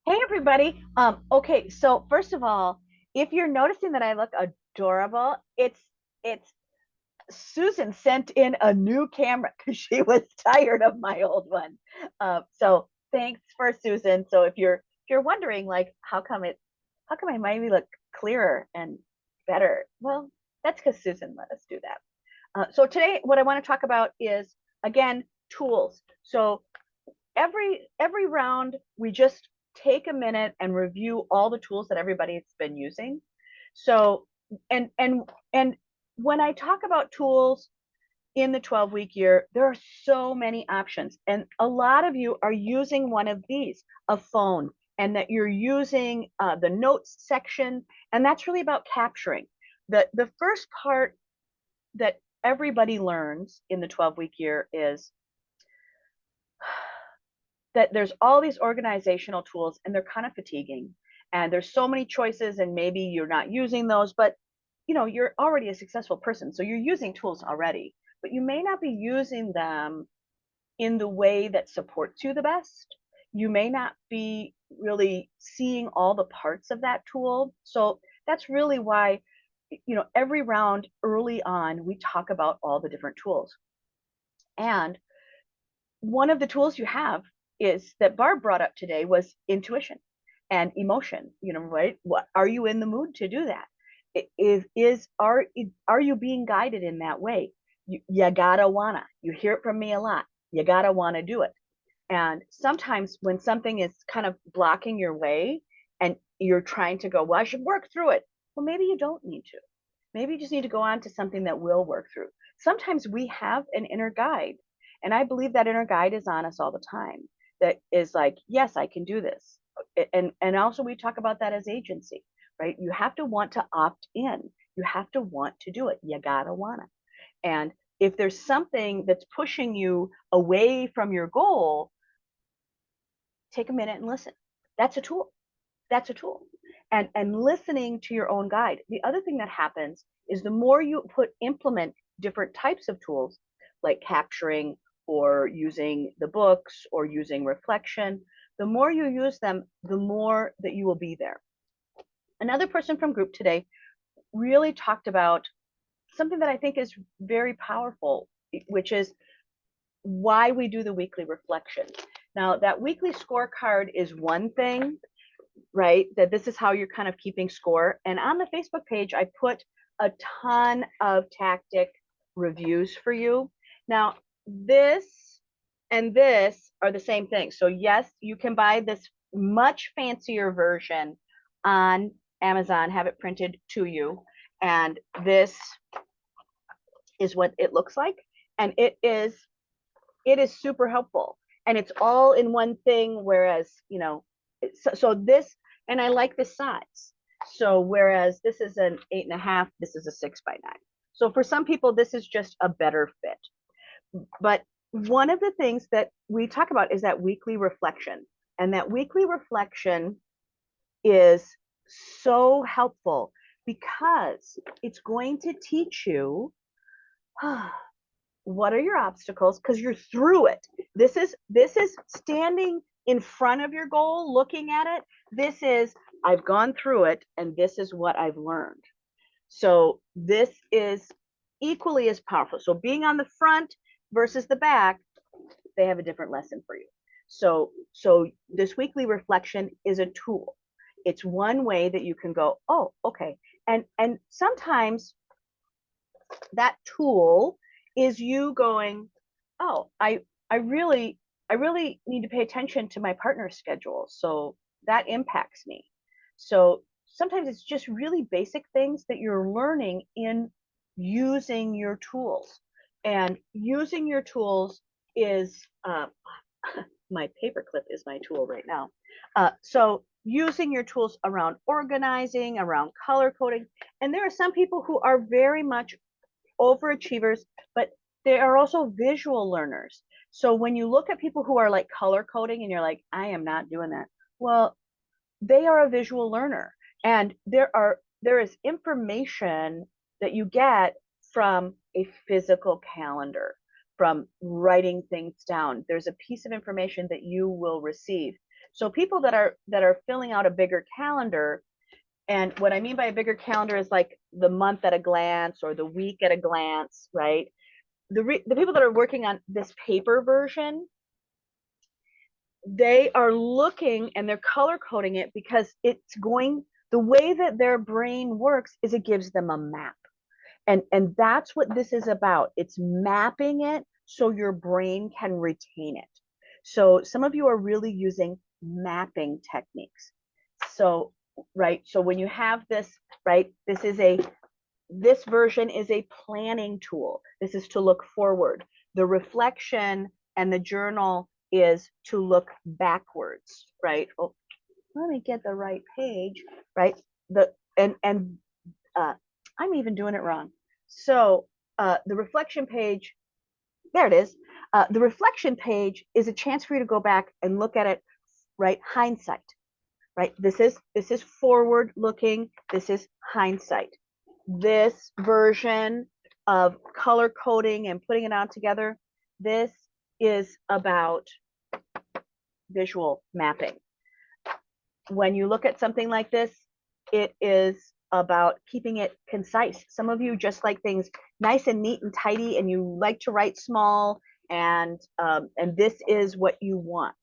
Hey everybody. Okay, so first of all, if you're noticing that I look adorable, it's Susan sent in a new camera because she was tired of my old one. So thanks for Susan. So if you're wondering like how come I maybe look clearer and better? Well, that's because Susan let us do that. So today what I want to talk about is again tools. So every round we just take a minute and review all the tools that everybody's been using. So and when I talk about tools in the 12-week year, there are so many options. And a lot of you are using one of these, a phone, and that you're using the notes section. And that's really about capturing. The first part that everybody learns in the 12-week year is that there's all these organizational tools and they're kind of fatiguing and there's so many choices and maybe you're not using those, but you're already a successful person, so you're using tools already, but you may not be using them in the way that supports you the best. You may not be really seeing all the parts of that tool. So that's really why every round early on we talk about all the different tools. And one of the tools you have is that Barb brought up today was intuition and emotion. Right? What are you in the mood to do that? Are you being guided in that way? You gotta wanna. You hear it from me a lot. You gotta wanna do it. And sometimes when something is kind of blocking your way and you're trying to go, well, I should work through it. Well, maybe you don't need to. Maybe you just need to go on to something that will work through. Sometimes we have an inner guide, and I believe that inner guide is on us all the time. That is like, yes, I can do this. And also we talk about that as agency, right? You have to want to opt in. You have to want to do it. You gotta wanna. And if there's something that's pushing you away from your goal, take a minute and listen. That's a tool. That's a tool. And listening to your own guide. The other thing that happens is the more you implement different types of tools, like capturing or using the books or using reflection, the more you use them, the more that you will be there. Another person from group today really talked about something that I think is very powerful, which is why we do the weekly reflection. Now, that weekly scorecard is one thing, right? That this is how you're kind of keeping score. And on the Facebook page, I put a ton of tactic reviews for you. Now, this and this are the same thing. So, yes, you can buy this much fancier version on Amazon, have it printed to you. And this is what it looks like. And it is super helpful. And it's all in one thing, whereas, so this, and I like this size. So whereas this is an 8.5, this is a 6x9. So for some people, this is just a better fit. But one of the things that we talk about is that weekly reflection. And that weekly reflection is so helpful because it's going to teach you what are your obstacles, because you're through it. This is standing in front of your goal, looking at it. This is, I've gone through it and this is what I've learned. So this is equally as powerful. So being on the front versus the back, they have a different lesson for you. So this weekly reflection is a tool. It's one way that you can go, oh, okay. And sometimes that tool is you going, oh, I really need to pay attention to my partner's schedule. So that impacts me. So sometimes it's just really basic things that you're learning in using your tools. And using your tools is my paperclip is my tool right now. So using your tools around organizing, around color coding. And there are some people who are very much overachievers, but they are also visual learners. So when you look at people who are like color coding and you're like, I am not doing that. Well, they are a visual learner. And there is information that you get from a physical calendar, from writing things down. There's a piece of information that you will receive. So people that are filling out a bigger calendar, and what I mean by a bigger calendar is like the month at a glance or the week at a glance, right? The people that are working on this paper version, they are looking and they're color coding it because it's going, the way that their brain works is it gives them a map. And that's what this is about. It's mapping it so your brain can retain it. So some of you are really using mapping techniques. So, right, so when you have this, right, this version is a planning tool. This is to look forward. The reflection and the journal is to look backwards, right? Oh, let me get the right page, right? I'm even doing it wrong. So the reflection page, there it is. The reflection page is a chance for you to go back and look at it, right? Hindsight, right? This is forward looking. This is hindsight. This version of color coding and putting it out together, this is about visual mapping. When you look at something like this, it is about keeping it concise. Some of you just like things nice and neat and tidy, and you like to write small, and this is what you want.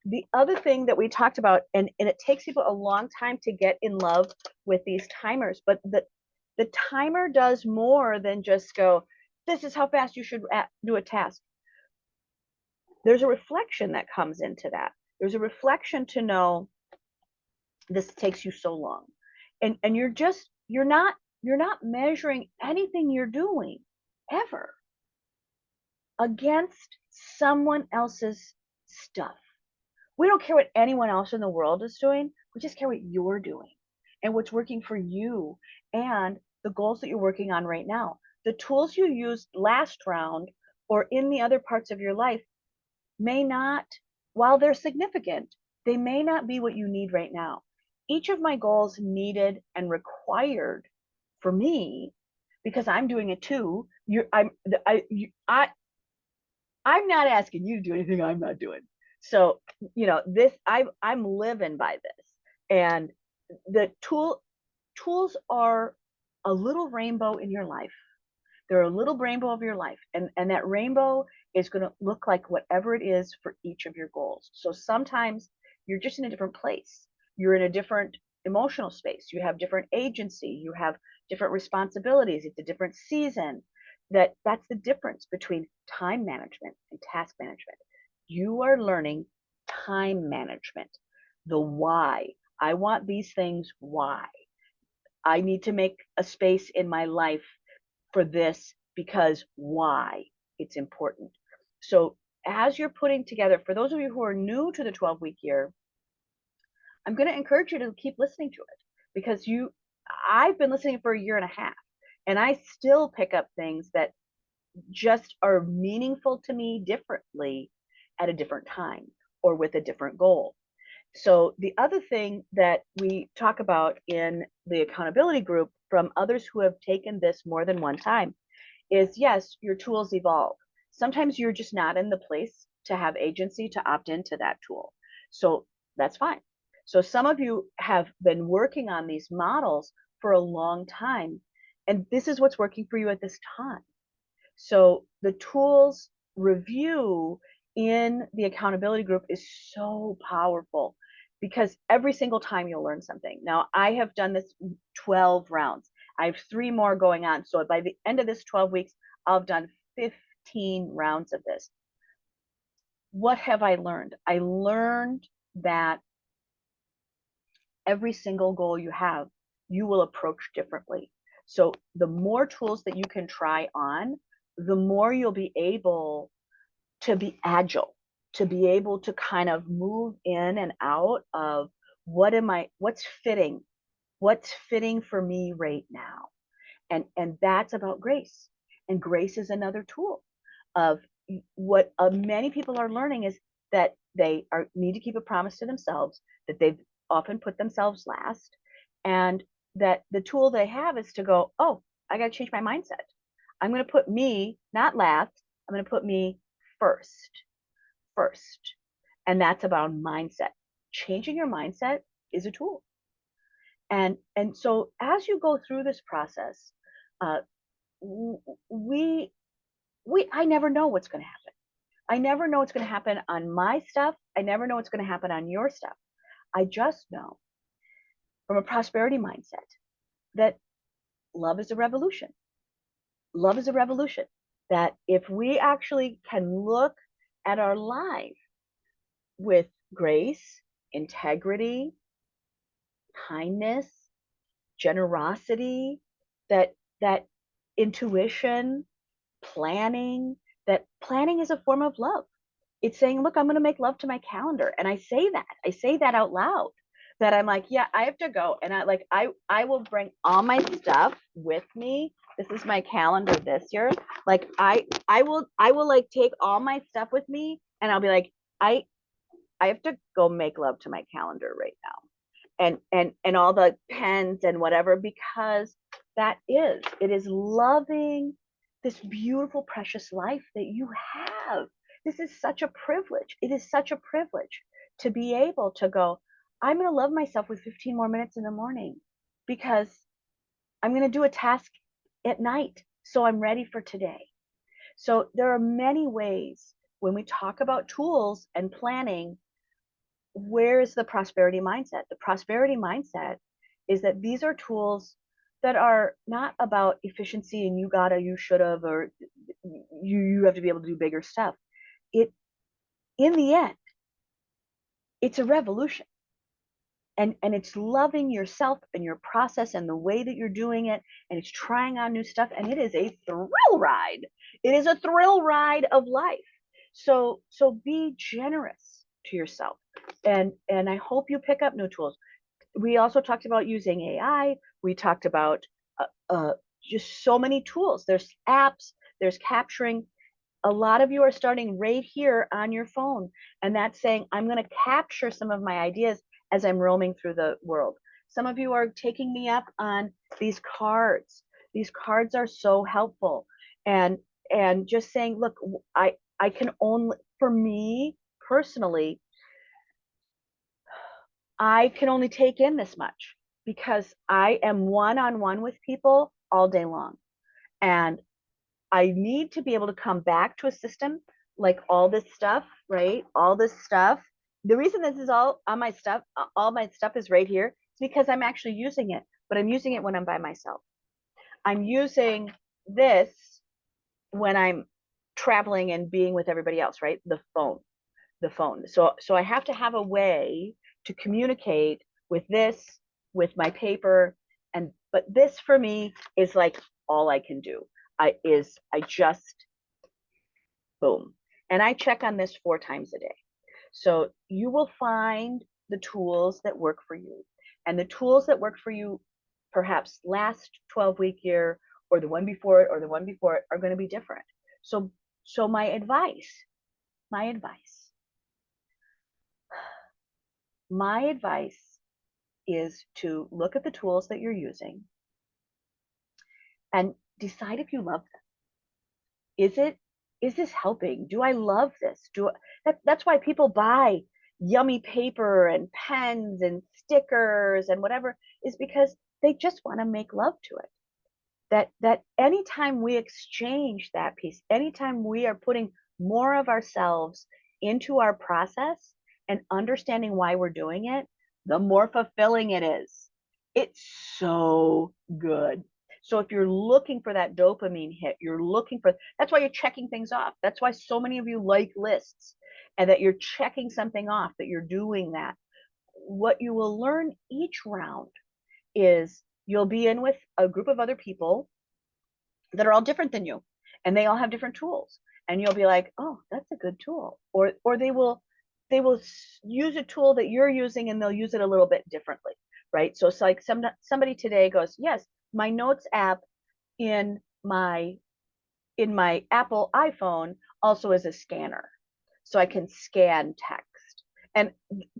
The other thing that we talked about, and it takes people a long time to get in love with these timers, but the timer does more than just go, this is how fast you should do a task. There's a reflection that comes into that. There's a reflection to know this takes you so long. And you're not measuring anything you're doing ever against someone else's stuff. We don't care what anyone else in the world is doing. We just care what you're doing and what's working for you and the goals that you're working on right now. The tools you used last round or in the other parts of your life may not, while they're significant, they may not be what you need right now. Each of my goals needed and required for me, because I'm doing it too. I'm not asking you to do anything I'm not doing. So, I'm living by this. And the tools are a little rainbow in your life. They're a little rainbow of your life. And that rainbow is going to look like whatever it is for each of your goals. So sometimes you're just in a different place. You're in a different emotional space. You have different agency. You have different responsibilities. It's a different season. That's the difference between time management and task management. You are learning time management, the why. I want these things. Why? I need to make a space in my life for this because why it's important. So as you're putting together, for those of you who are new to the 12-week year, I'm going to encourage you to keep listening to it because I've been listening for a year and a half, and I still pick up things that just are meaningful to me differently at a different time or with a different goal. So the other thing that we talk about in the accountability group from others who have taken this more than one time is, yes, your tools evolve. Sometimes you're just not in the place to have agency to opt into that tool. So that's fine. So some of you have been working on these models for a long time, and this is what's working for you at this time. So the tools review in the accountability group is so powerful because every single time you'll learn something. Now, I have done this 12 rounds. I have 3 more going on. So by the end of this 12 weeks, I'll have done 15 rounds of this. What have I learned? I learned that every single goal you have, you will approach differently. So the more tools that you can try on, the more you'll be able to be agile, to be able to kind of move in and out of what's fitting for me right now. And that's about grace. And grace is another tool of what many people are learning is that they need to keep a promise to themselves, that they've often put themselves last, and that the tool they have is to go, oh, I got to change my mindset. I'm going to put me not last. I'm going to put me first. And that's about mindset. changing your mindset is a tool. And so as you go through this process, uh, we I never know what's going to happen. I never know what's going to happen on my stuff. I never know what's going to happen on your stuff. I just know from a prosperity mindset that love is a revolution. Love is a revolution. That if we actually can look at our life with grace, integrity, kindness, generosity, that intuition, planning, that planning is a form of love. It's saying, look, I'm going to make love to my calendar. And I say that out loud, that I'm like, yeah, I have to go. And I will bring all my stuff with me. This is my calendar this year. Like I will like take all my stuff with me, and I'll be like, I have to go make love to my calendar right now. And all the pens and whatever, because it is loving this beautiful, precious life that you have. This is such a privilege. It is such a privilege to be able to go, I'm going to love myself with 15 more minutes in the morning because I'm going to do a task at night. So I'm ready for today. So there are many ways when we talk about tools and planning. Where is the prosperity mindset? The prosperity mindset is that these are tools that are not about efficiency and you gotta, you should have, or you have to be able to do bigger stuff. It, in the end, it's a revolution. And it's loving yourself and your process and the way that you're doing it, and it's trying on new stuff, and it is a thrill ride. It is a thrill ride of life. So be generous to yourself, and I hope you pick up new tools. We also talked about using AI. We talked about uh, uh, just so many tools. There's apps, there's capturing. A lot of you are starting right here on your phone, and that's saying, I'm going to capture some of my ideas as I'm roaming through the world. Some of you are taking me up on these cards. These cards are so helpful. And just saying, look, I can only, for me personally, I can only take in this much because I am one-on-one with people all day long. And I need to be able to come back to a system like all this stuff, right? All this stuff. The reason this is all on my stuff, all my stuff is right here, is because I'm actually using it, but I'm using it when I'm by myself. I'm using this when I'm traveling and being with everybody else, right? The phone. So I have to have a way to communicate with this, with my paper, and but this for me is like all I can do. I just boom. And I check on this 4 times a day. So you will find the tools that work for you. And the tools that work for you, perhaps last 12-week year, or the one before it, or the one before it, are going to be different. So my advice, my advice, my advice is to look at the tools that you're using and decide if you love them. Is this helping? Do I love this? That's why people buy yummy paper and pens and stickers and whatever, is because they just want to make love to it. That anytime we exchange that piece, anytime we are putting more of ourselves into our process and understanding why we're doing it, the more fulfilling it is. It's so good. So if you're looking for that dopamine hit, you're looking for, that's why you're checking things off. That's why so many of you like lists, and that you're checking something off, that you're doing that. What you will learn each round is you'll be in with a group of other people that are all different than you, and they all have different tools, and you'll be like, oh, that's a good tool. Or they will use a tool that you're using, and they'll use it a little bit differently, right? So it's like somebody today goes, yes, my notes app in my Apple iPhone also is a scanner, so I can scan text. And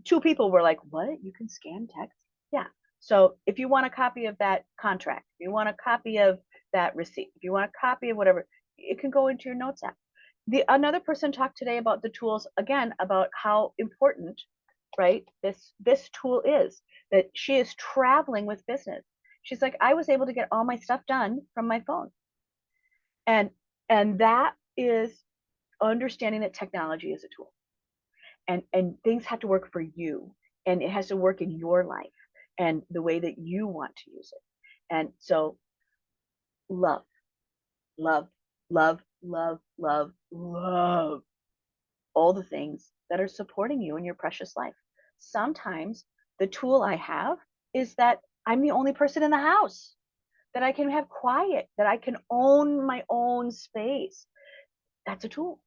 2 people were like, what, you can scan text? Yeah. So if you want a copy of that contract, if you want a copy of that receipt, if you want a copy of whatever, it can go into your notes app. Another person talked today about the tools, again, about how important right? This tool is that she is traveling with business. She's like, I was able to get all my stuff done from my phone. And that is understanding that technology is a tool. And things have to work for you, and it has to work in your life and the way that you want to use it. And so love, love, love, love, love, love all the things that are supporting you in your precious life. Sometimes the tool I have is that I'm the only person in the house, that I can have quiet, that I can own my own space. That's a tool.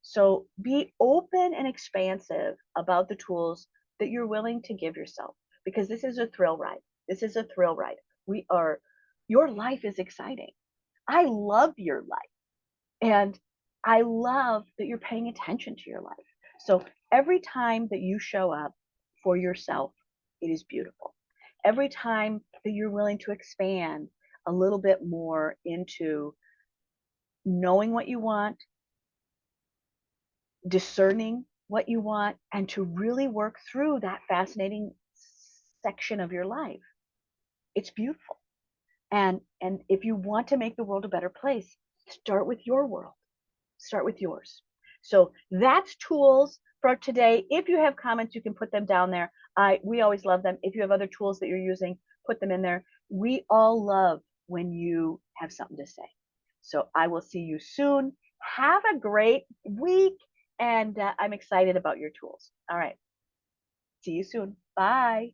So be open and expansive about the tools that you're willing to give yourself, because this is a thrill ride. This is a thrill ride. Your life is exciting. I love your life. And I love that you're paying attention to your life. So every time that you show up for yourself, it is beautiful. Every time that you're willing to expand a little bit more into knowing what you want, discerning what you want, and to really work through that fascinating section of your life, it's beautiful. And if you want to make the world a better place, start with your world. Start with yours. So that's tools for today. If you have comments, you can put them down there. We always love them. If you have other tools that you're using, put them in there. We all love when you have something to say. So I will see you soon. Have a great week, and I'm excited about your tools. All right. See you soon. Bye.